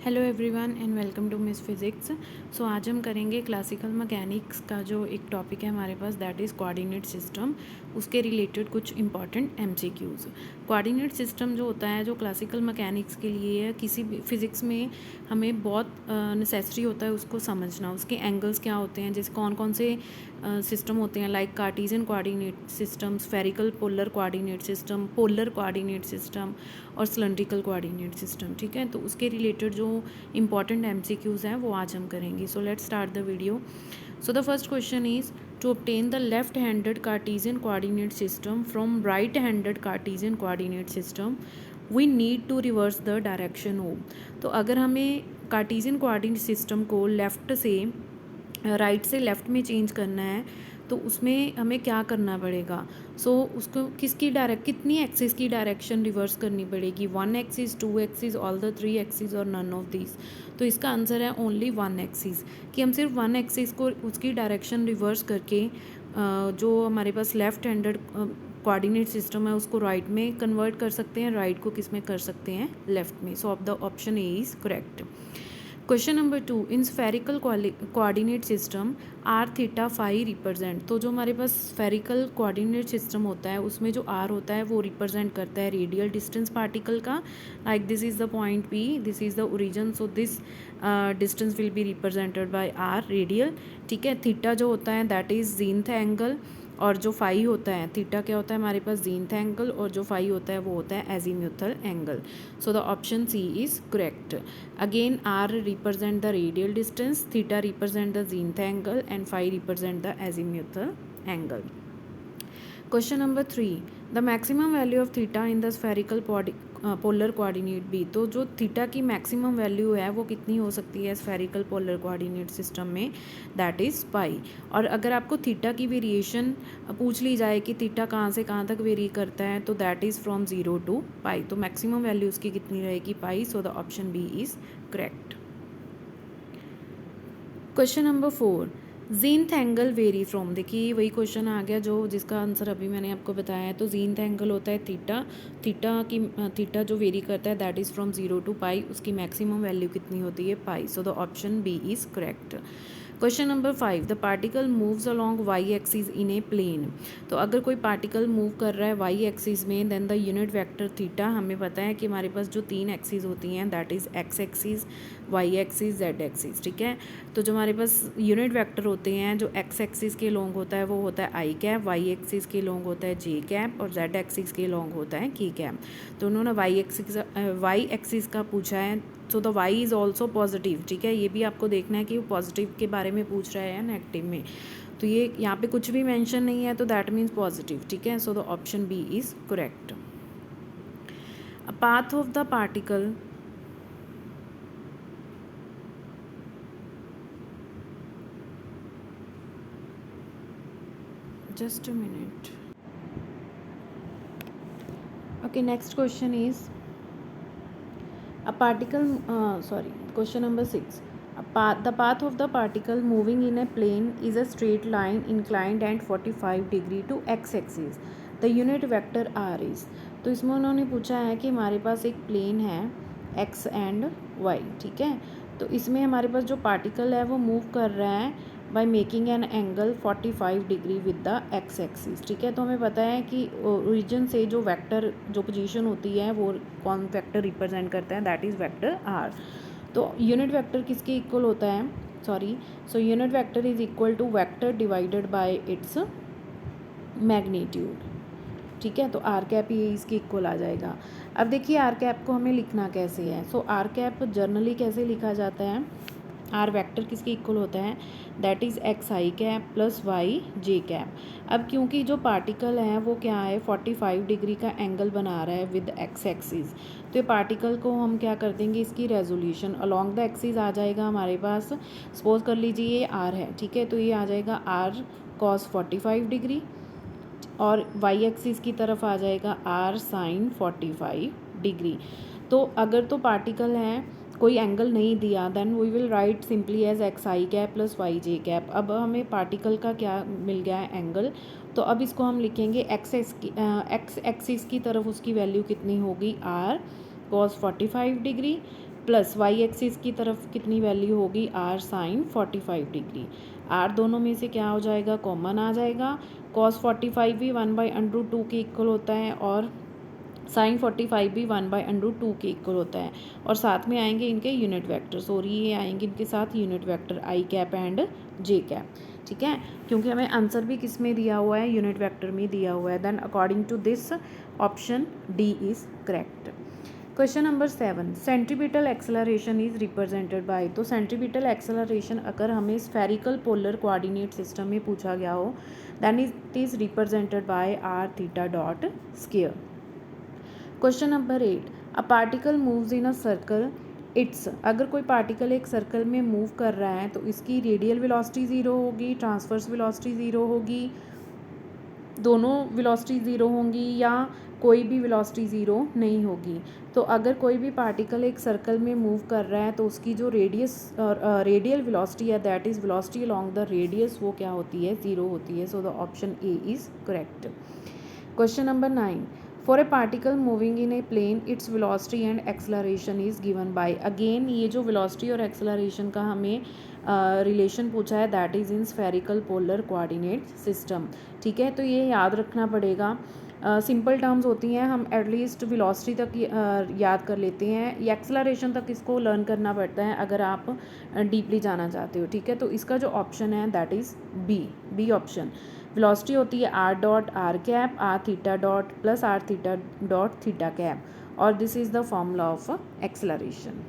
Hello everyone and welcome to miss physics. So आज हम करेंगे क्लासिकल मैकेनिक्स का जो एक टॉपिक है हमारे पास, दैट इज़ कोऑर्डिनेट सिस्टम। उसके रिलेटेड कुछ इंपॉर्टेंट एमसीक्यूज़। कोऑर्डिनेट सिस्टम जो होता है, जो क्लासिकल मैकेनिक्स के लिए है, किसी भी फिज़िक्स में हमें बहुत नेसेसरी होता है उसको समझना। उसके एंगल्स क्या होते हैं, जैसे कौन कौन से सिस्टम होते हैं, like Cartesian coordinate system, spherical polar coordinate system, polar coordinate system और सिलेंड्रिकल कोऑर्डिनेट सिस्टम। ठीक है, तो उसके रिलेटेड जो इंपॉर्टेंट एमसीक्यूज़ हैं वो आज हम करेंगे। So let's start the video. So the first question is to obtain the left handed Cartesian coordinate system from right handed Cartesian coordinate system we need to reverse the direction of। तो अगर हमें Cartesian coordinate system को left से right से left में change करना है तो उसमें हमें क्या करना पड़ेगा। उसको कितनी एक्सिस की डायरेक्शन रिवर्स करनी पड़ेगी, 1 axis, 2 axis, all the 3 axis और नन ऑफ दिस। तो इसका आंसर है ओनली 1 एक्सिस, कि हम सिर्फ 1 एक्सिस को उसकी डायरेक्शन रिवर्स करके जो हमारे पास लेफ़्ट हैंडेड कोऑर्डिनेट सिस्टम है उसको राइट में कन्वर्ट कर सकते हैं, राइट को किस में कर सकते हैं, लेफ़्ट में। So the option A is correct. Question number 2, in spherical coordinate system r theta phi represent. तो जो हमारे पास स्फेरिकल कोऑर्डिनेट सिस्टम होता है उसमें जो आर होता है वो रिप्रेजेंट करता है रेडियल डिस्टेंस पार्टिकल का। Like this is the point P, this is the origin, so this distance will be represented by r radial. ठीक है, थीटा जो होता है दैट इज़ जीनथ एंगल, और जो फाई होता है, थीटा क्या होता है हमारे पास, जीनथ एंगल, और जो फाई होता है वो होता है azimuthal angle. So the option C is correct. Again R represent the radial distance, theta represent the zenith angle and phi represent the azimuthal angle. Question number 3, the maximum value of theta in the spherical polar coordinate be. तो जो theta की maximum value है वो कितनी हो सकती है spherical polar coordinate system में, दैट इज़ पाई। और अगर आपको थीटा की वेरिएशन पूछ ली जाए कि थीटा कहाँ से कहाँ तक वेरी करता है, तो that is from 0 to pi. तो मैक्सिमम वैल्यू उसकी कितनी रहेगी, pi. So the option B is correct. Question number 4, zenith angle vary from. देखिए वही क्वेश्चन आ गया जो जिसका आंसर अभी मैंने आपको बताया है। तो जीनथ एंगल होता है थीटा, थीटा जो वेरी करता है that is from 0 to pi, उसकी मैक्सिमम वैल्यू कितनी होती है, pi. So the option B is correct. Question number 5, the particle moves along Y axis in a plane. तो अगर कोई पार्टिकल मूव कर रहा है वाई एक्सिस में, then the unit vector theta, हमें पता है कि हमारे पास जो 3 एक्सिस होती हैं that is x axis, y axis, z axis. ठीक है, तो जो हमारे पास यूनिट वेक्टर होते हैं, जो एक्स एक्सिस के लॉन्ग होता है वो होता है आई कैप, वाई एक्सिस के लॉन्ग होता है जे कैप, और जेड एक्सिस के लॉन्ग होता है की कैप। तो उन्होंने वाई एक्सिस का पूछा है, so the y is also positive. ठीक है, ये भी आपको देखना है कि वो पॉजिटिव के बारे में पूछ रहा है या नेगेटिव में। तो ये यहाँ पे कुछ भी मेंशन नहीं है तो दैट मीन्स पॉजिटिव। ठीक है, so the option B is correct. A path of the particle, just a minute. Okay, next question is a particle, question number 6, the path of the particle moving in a plane is a straight line inclined at 45 degree to x axis, the unit vector r is। तो इसमें उन्होंने पूछा है कि हमारे पास एक plane है x and y। ठीक है, तो इसमें हमारे पास जो पार्टिकल है वो मूव कर रहा है by making an angle 45 degree with the x axis. ठीक है, तो हमें पता है कि ओरिजिन से जो वेक्टर जो पोजीशन होती है वो कौन वेक्टर रिप्रेजेंट करता है, दैट इज़ वेक्टर आर। तो यूनिट वेक्टर किसके इक्वल होता है, so unit vector is equal to vector divided by its magnitude. ठीक है, तो आर कैप ये इसके इक्वल आ जाएगा। अब देखिए आर कैप को हमें लिखना कैसे है। सो आर कैप जर्नली कैसे लिखा जाता है, आर वेक्टर किसके इक्वल होता है, that is x i cap plus y j cap. अब क्योंकि जो पार्टिकल है वो क्या है, 45 डिग्री का एंगल बना रहा है विद एक्स एक्सिस, तो ये पार्टिकल को हम क्या कर देंगे, इसकी रेजोल्यूशन अलॉन्ग द एक्सिस आ जाएगा हमारे पास। सपोज कर लीजिए ये आर है, ठीक है, तो ये आ जाएगा आर कॉस 45 डिग्री, और वाई एक्सिस की तरफ आ जाएगा आर साइन 45 डिग्री। तो अगर तो पार्टिकल है कोई एंगल नहीं दिया, then we will write simply as x i cap plus y j cap. अब हमें पार्टिकल का क्या मिल गया है, एंगल। तो अब इसको हम लिखेंगे एक्स एक्सिस की तरफ उसकी वैल्यू कितनी होगी, r cos 45 degree, plus y axis की तरफ कितनी वैल्यू होगी, आर साइन 45 डिग्री। आर दोनों में से क्या हो जाएगा, कॉमन आ जाएगा। कॉस 45 भी 1/√2 के इक्वल होता है और साइन 45 भी 1/√2 के इक्वल होता है। और साथ में आएंगे इनके यूनिट वेक्टर्स, और ये आएंगे इनके साथ unit vector I cap and J cap. ठीक है, क्योंकि हमें आंसर भी किस में दिया हुआ है, यूनिट वेक्टर में दिया हुआ है। Then according to this option D is correct. Question number 7, centripetal acceleration is represented by. तो सेंट्रीपिटल एक्सेलरेशन अगर हमें स्फेरिकल पोलर कोऑर्डिनेट सिस्टम में पूछा गया हो, then it is represented by r theta dot square. Question number 8, a particle moves in a circle its. अगर कोई particle एक सर्कल में मूव कर रहा है तो इसकी रेडियल वेलोसिटी ज़ीरो होगी, ट्रांसवर्स वेलोसिटी ज़ीरो होगी, दोनों वेलोसिटी ज़ीरो होंगी, या कोई भी वेलोसिटी ज़ीरो नहीं होगी। तो अगर कोई भी पार्टिकल एक सर्कल में मूव कर रहा है तो उसकी जो रेडियल वेलोसिटी है, that is velocity along the radius, वो क्या होती है, ज़ीरो होती है। So the option A is correct. Question number 9, for a particle moving in a plane its velocity and acceleration is given by. Again ये जो velocity और acceleration का हमें रिलेशन पूछा है, that is in spherical polar coordinate system. ठीक है, तो ये याद रखना पड़ेगा। सिंपल टर्म्स होती हैं, हम एटलीस्ट वेलोसिटी तक याद कर लेते हैं, या एक्सेलरेशन तक इसको लर्न करना पड़ता है अगर आप डीपली जाना चाहते हो। ठीक है, तो इसका जो ऑप्शन है that is B option. Velocity होती है R dot R cap, R theta dot plus R theta dot theta cap, और this is the formula of acceleration.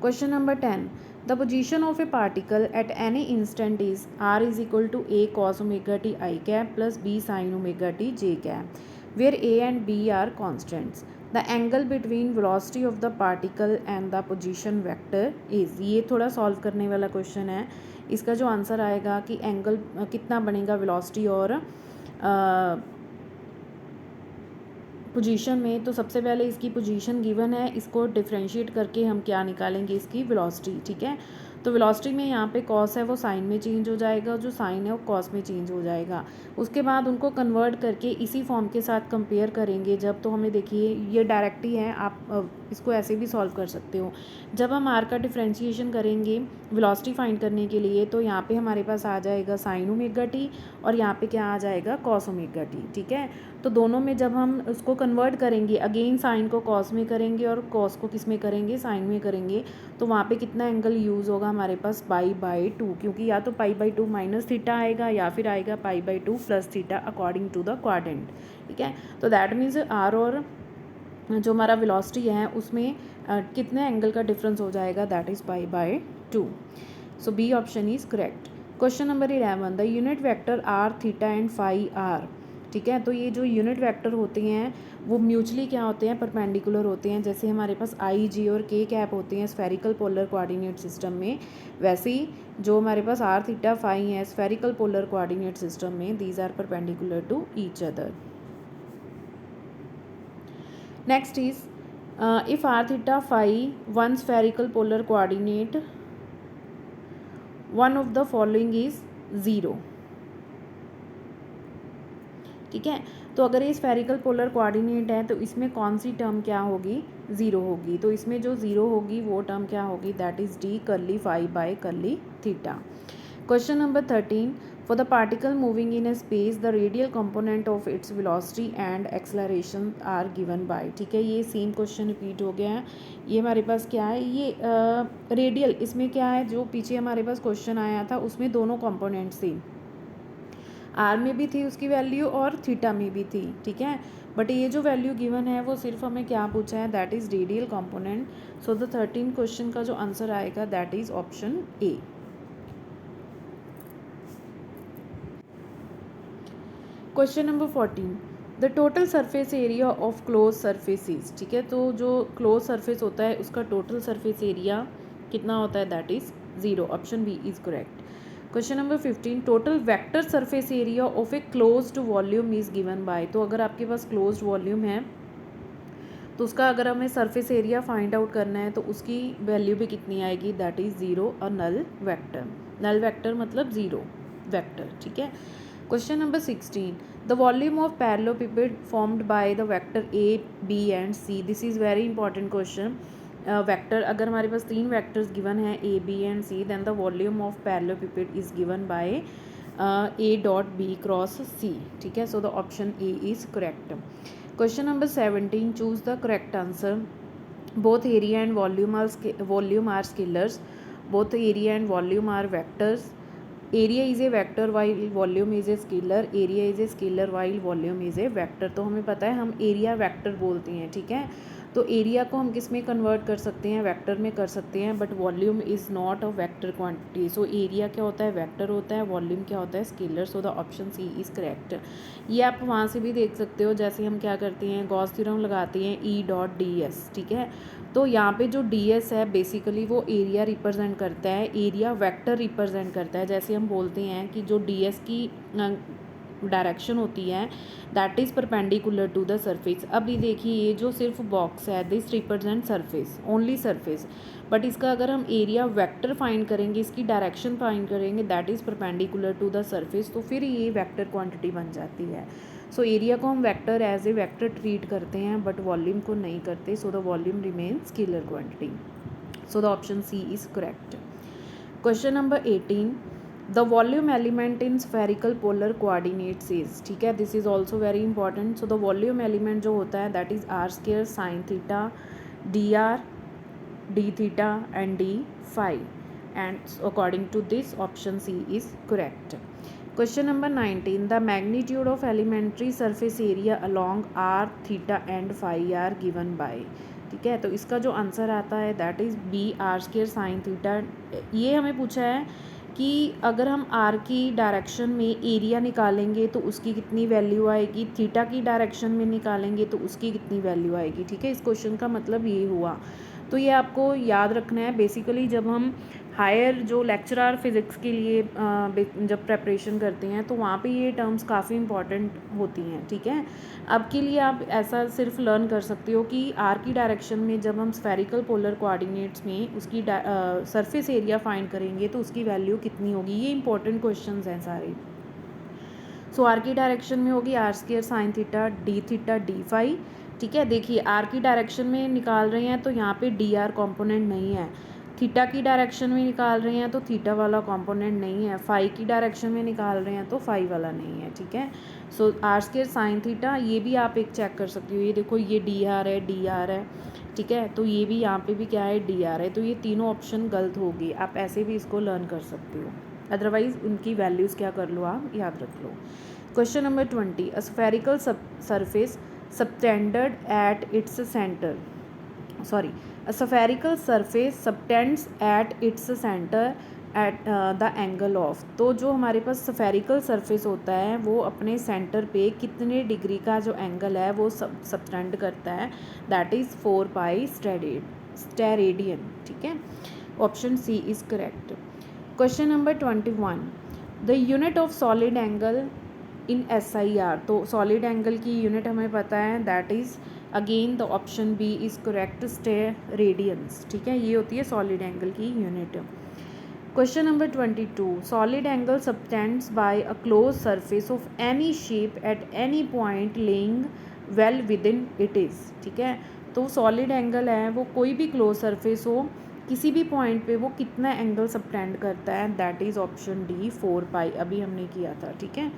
Question number 10, the position of a particle at any instant is R is equal to A cos omega T I cap plus B sine omega T J cap, where A and B are constants. The angle between velocity of the particle and the position vector is. ये थोड़ा solve करने वाला question है। इसका जो answer आएगा कि angle कितना बनेगा वेलोसिटी और पोजीशन में, तो सबसे पहले इसकी पोजीशन गिवन है, इसको डिफरेंशिएट करके हम क्या निकालेंगे, इसकी वेलोसिटी। ठीक है, तो वेलोसिटी में यहाँ पे कॉस है वो साइन में चेंज हो जाएगा, जो साइन है वो कॉस में चेंज हो जाएगा। उसके बाद उनको कन्वर्ट करके इसी फॉर्म के साथ कंपेयर करेंगे जब, तो हमें देखिए ये डायरेक्ट ही है, आप इसको ऐसे भी सॉल्व कर सकते हो। जब हम आर का डिफरेंशिएशन करेंगे वेलोसिटी फाइंड करने के लिए, तो यहाँ पे हमारे पास आ जाएगा साइन ओमेगा टी, और यहाँ पे क्या आ जाएगा, कॉस ओमेगा टी। ठीक है, तो दोनों में जब हम उसको कन्वर्ट करेंगे, अगेन साइन को कॉस में करेंगे और कॉस को किस में करेंगे, साइन में करेंगे, तो वहाँ पे कितना एंगल यूज़ होगा हमारे पास, पाई/2, क्योंकि या तो पाई/2 माइनस थीटा आएगा या फिर आएगा पाई/2 plus theta according to the quadrant. ठीक है, तो दैट मीन्स आर और जो हमारा वेलोसिटी है उसमें कितने एंगल का डिफरेंस हो जाएगा, दैट इज़ पाई/2। So B option is correct. Question number 11, the unit vector R theta and phi R. ठीक है, तो ये जो यूनिट वेक्टर होते हैं वो म्यूचुअली क्या होते हैं, परपेंडिकुलर होते हैं। जैसे हमारे पास आई जी और के कैप होते हैं स्फेरिकल पोलर कोऑर्डिनेट सिस्टम में, वैसे ही जो हमारे पास आर थीटा फाई है स्फेरिकल पोलर कोऑर्डिनेट सिस्टम में, these are perpendicular to each other. Next is if r theta phi one spherical polar coordinate, one of the following is 0। ठीक है, तो अगर ये स्फेरिकल पोलर कोऑर्डिनेट है तो इसमें कौन सी टर्म क्या होगी, 0 होगी। तो इसमें जो 0 होगी वो टर्म क्या होगी, that is d curly phi by curly theta. Question number 13, for the particle moving in a space the radial component of its velocity and acceleration are given by. ठीक है, ये सेम क्वेश्चन रिपीट हो गया है। ये हमारे पास क्या है, ये रेडियल, इसमें क्या है, जो पीछे हमारे पास क्वेश्चन आया था उसमें दोनों कंपोनेंट्स थी, आर में भी थी उसकी वैल्यू और थीटा में भी थी। ठीक है, बट ये जो वैल्यू गिवन है वो सिर्फ हमें क्या पूछा है, that is radial component. So the 13 question का जो आंसर आएगा that is option A. Question number 14, the total surface area of close surfaces. ठीक है, तो जो क्लोज सरफेस होता है उसका टोटल सरफेस एरिया कितना होता है, that is 0। Option B is correct. Question number 15, total vector surface area of a closed volume is given by. तो अगर आपके पास क्लोज्ड वॉल्यूम है तो उसका अगर हमें सरफेस एरिया फाइंड आउट करना है तो उसकी वैल्यू भी कितनी आएगी, दैट इज़ 0 और नल वेक्टर। नल वेक्टर मतलब 0 वेक्टर। ठीक है, question number 16, the volume of parallelopiped formed by the vector A B and C, this is very important question. Vector अगर हमारे पास 3 वेक्टर्स गिवन है A B and C, then the volume of parallelopiped is given by A dot B cross C, ठीक है। So the option A is correct. Question number 17, choose the correct answer. Both area and volume are scalars, both area and volume are vectors. Area is a vector while volume is a scalar. Area is a scalar while volume is a vector. तो हमें पता है हम area vector बोलते हैं, ठीक है। तो एरिया को हम किस में कन्वर्ट कर सकते हैं, वेक्टर में कर सकते हैं, but volume is not a vector quantity. So area क्या होता है, वेक्टर होता है, वॉल्यूम क्या होता है, scalar. So the option C is correct. ये आप वहाँ से भी देख सकते हो, जैसे हम क्या करते हैं, गॉस थ्योरम लगाते हैं ई डॉट डी एस, ठीक है। तो यहाँ पे जो डी एस है बेसिकली वो एरिया रिप्रेजेंट करता है, एरिया वेक्टर रिप्रेजेंट करता है। जैसे हम बोलते हैं कि जो डी एस की डायरेक्शन होती है that is perpendicular to the surface. अब ये देखिए, ये जो सिर्फ बॉक्स है this represent surface, only surface, but इसका अगर हम एरिया वेक्टर फाइंड करेंगे, इसकी डायरेक्शन फाइंड करेंगे that is perpendicular to the surface, तो फिर ये वेक्टर क्वांटिटी बन जाती है। सो एरिया को हम vector as a vector treat करते हैं बट वॉल्यूम को नहीं करते। So the volume remain scalar quantity. So the option C is correct. Question number 18, the volume element in spherical polar coordinates is, ठीक है, this is also very important. So the volume element जो होता है that is r square sine theta d r d theta and d phi, and according to this option C is correct. Question number 19, the magnitude of elementary surface area along r theta and phi are given by, ठीक है। तो इसका जो answer आता है that is B r square sine theta. ये हमें पूछा है कि अगर हम आर की डायरेक्शन में एरिया निकालेंगे तो उसकी कितनी वैल्यू आएगी, थीटा की डायरेक्शन में निकालेंगे तो उसकी कितनी वैल्यू आएगी, ठीक है। इस क्वेश्चन का मतलब ये हुआ। तो ये आपको याद रखना है। बेसिकली जब हम हायर जो लेक्चरर फिज़िक्स के लिए जब प्रेपरेशन करते हैं तो वहाँ पे ये टर्म्स काफ़ी इंपॉर्टेंट होती हैं, ठीक है। अब के लिए आप ऐसा सिर्फ लर्न कर सकते हो कि आर की डायरेक्शन में जब हम स्फेरिकल पोलर कोऑर्डिनेट्स में उसकी सरफेस एरिया फाइंड करेंगे तो उसकी वैल्यू कितनी होगी। ये इंपॉर्टेंट क्वेश्चंस हैं सारे। सो आर की डायरेक्शन में होगी r square sine theta d phi, ठीक है। देखिए आर की डायरेक्शन में निकाल रहे हैं तो यहाँ पे डी आर कॉम्पोनेंट नहीं है, थीटा की डायरेक्शन में निकाल रहे हैं तो थीटा वाला कंपोनेंट नहीं है, फाई की डायरेक्शन में निकाल रहे हैं तो फाई वाला नहीं है, ठीक है। सो आर स्क्वायर साइन थीटा, ये भी आप एक चेक कर सकते हो। ये देखो ये डी आर है, ठीक है। तो ये भी यहाँ पे भी क्या है, डी आर है। तो ये तीनों ऑप्शन गलत होगी। आप ऐसे भी इसको लर्न कर सकते हो, अदरवाइज उनकी वैल्यूज़ क्या कर लो, आप याद रख लो। Question number 20, a spherical surface subtended at its centre, sorry, a spherical surface subtends at its center at the angle of, तो जो हमारे पास स्फेरिकल सरफेस होता है वो अपने सेंटर पे कितने डिग्री का जो एंगल है वो सबटेंड करता है, दैट इज़ 4 पाई स्टेरेडियन, ठीक है। Option C is correct. Question number 21, the unit of solid angle in SIR, तो सॉलिड एंगल की यूनिट हमें पता है that is again the option B is correct, steradians, ठीक है। ये होती है सॉलिड एंगल की unit. Question number 22, solid angle subtends by a close surface of any shape at any point lying well within it is, ठीक है। तो solid angle है वो कोई भी क्लोज सरफेस हो किसी भी पॉइंट पे वो कितना एंगल सबटेंड करता है, that is option D 4 pi, अभी हमने किया था, ठीक है।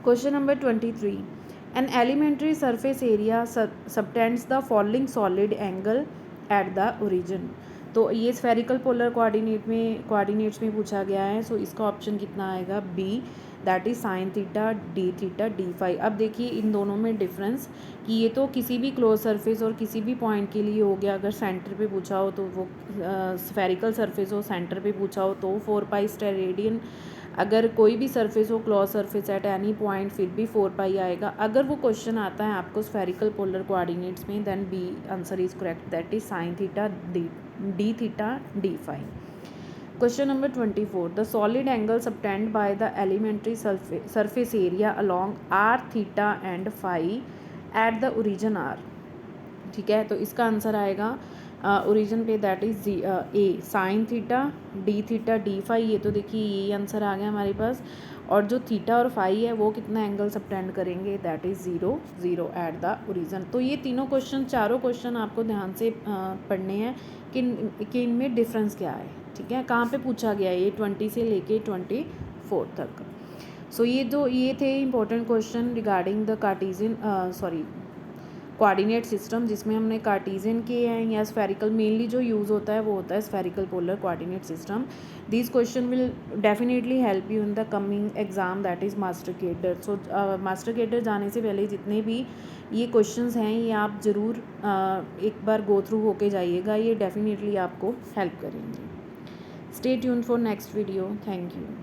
Question number 23, an elementary surface area subtends the following solid angle at the origin, तो ये स्फेरिकल पोलर कोऑर्डिनेट्स में पूछा गया है। सो इसका ऑप्शन कितना आएगा, B, that is sine theta d phi. अब देखिए इन दोनों में डिफरेंस कि ये तो किसी भी क्लोज सरफेस और किसी भी पॉइंट के लिए हो गया। अगर सेंटर पे पूछा हो तो वो स्फेरिकल सरफेस हो, सेंटर पे पूछा हो तो 4 पाई स्टेरेडियन, अगर कोई भी सरफेस हो close surface at any point फिर भी 4 पाई आएगा। अगर वो क्वेश्चन आता है आपको स्फेरिकल पोलर कोऑर्डिनेट्स में then B answer is correct, that is sine theta d theta d phi. Question number 24, the solid angle subtend by the elementary surface area along r theta and phi at the origin are, ठीक है। तो इसका answer आएगा origin पे that is a sine theta d theta d phi, ये तो देखिए यही आंसर आ गया हमारे पास। और जो थीटा और फाई है वो कितना एंगल सबटेंड करेंगे, that is 0 0 eight the origin. तो ये तीनों क्वेश्चन, चारों क्वेश्चन आपको ध्यान से पढ़ने हैं कि इनमें डिफरेंस क्या है, ठीक है। कहाँ पे पूछा गया है ये 20 से लेके 24 तक। सो ये थे important question regarding the Cartesian coordinate system, जिसमें हमने कार्टेशियन किए हैं या स्फेरिकल, मेनली जो यूज़ होता है वो होता है spherical polar coordinate system. This question will definitely help you in the coming exam that is master cadre. So master cadre जाने से पहले जितने भी ये क्वेश्चंस हैं ये आप ज़रूर एक बार गो थ्रू होके जाइएगा, ये डेफिनेटली आपको हेल्प करेंगे। Stay tuned for next video. Thank you.